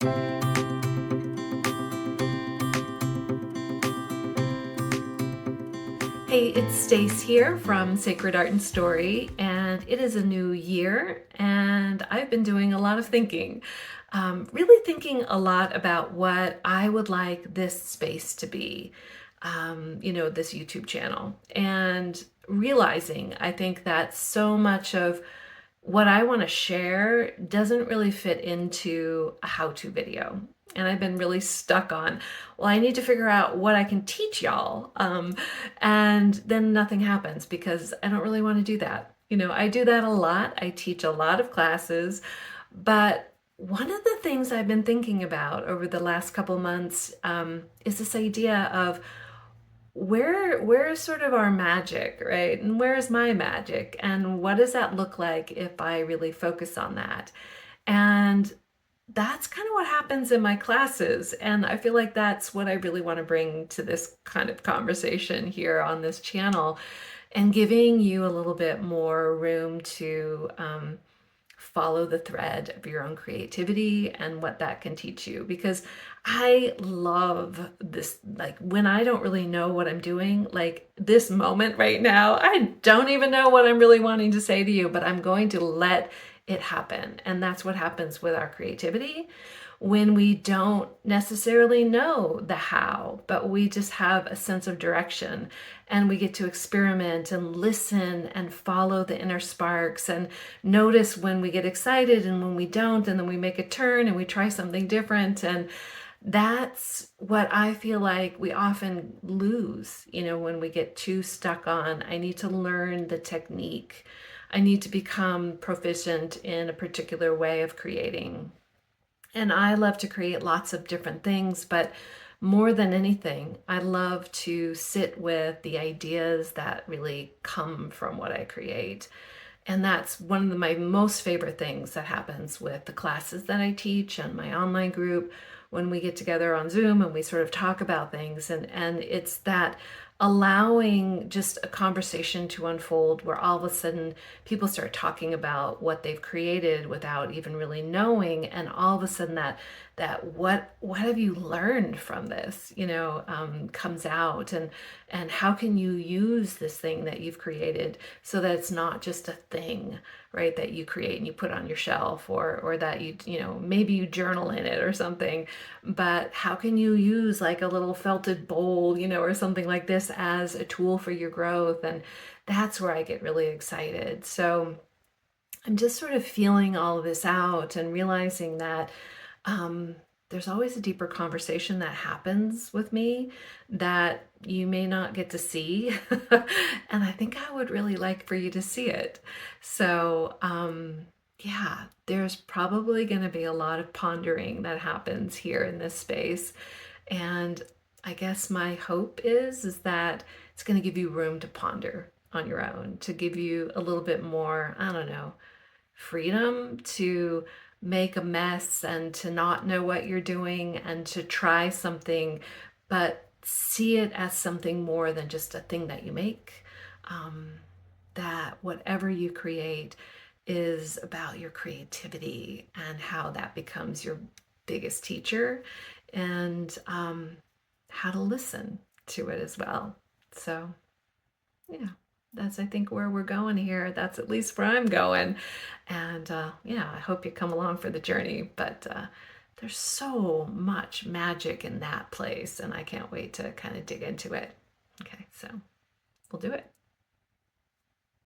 Hey, it's Stace here from Sacred Art and Story, and it is a new year, and I've been doing a lot of thinking. Really thinking a lot about what I would like this space to be, this YouTube channel, and realizing I think that so much of what I want to share doesn't really fit into a how-to video. And I've been really stuck on, well, I need to figure out what I can teach y'all. And then nothing happens because I don't really want to do that. I do that a lot. I teach a lot of classes, but one of the things I've been thinking about over the last couple months is this idea of where is sort of our magic, right? And where is my magic? And what does that look like if I really focus on that? And that's kind of what happens in my classes. And I feel like that's what I really want to bring to this kind of conversation here on this channel, and giving you a little bit more room to follow the thread of your own creativity and what that can teach you. Because I love this, like when I don't really know what I'm doing, like this moment right now, I don't even know what I'm really wanting to say to you, but I'm going to let it happen. And that's what happens with our creativity when we don't necessarily know the how, but we just have a sense of direction, and we get to experiment and listen and follow the inner sparks and notice when we get excited and when we don't, and then we make a turn and we try something different. And that's what I feel like we often lose, when we get too stuck on, I need to learn the technique. I need to become proficient in a particular way of creating. And I love to create lots of different things, but more than anything, I love to sit with the ideas that really come from what I create. And that's one of my most favorite things that happens with the classes that I teach and my online group when we get together on Zoom and we sort of talk about things. And it's that allowing just a conversation to unfold where all of a sudden people start talking about what they've created without even really knowing, and all of a sudden that what have you learned from this, comes out, and how can you use this thing that you've created so that it's not just a thing, right, that you create and you put on your shelf, or that maybe you journal in it or something, but how can you use like a little felted bowl, or something like this as a tool for your growth? And that's where I get really excited. So I'm just sort of feeling all of this out and realizing that there's always a deeper conversation that happens with me that you may not get to see. And I think I would really like for you to see it. So, yeah, there's probably going to be a lot of pondering that happens here in this space. And I guess my hope is that it's going to give you room to ponder on your own, to give you a little bit more, I don't know, freedom to make a mess and to not know what you're doing and to try something, but see it as something more than just a thing that you make. That whatever you create is about your creativity and how that becomes your biggest teacher, and how to listen to it as well. So, yeah, that's, I think, where we're going here. That's at least where I'm going. And yeah, I hope you come along for the journey. But there's so much magic in that place, and I can't wait to kind of dig into it. Okay, so we'll do it.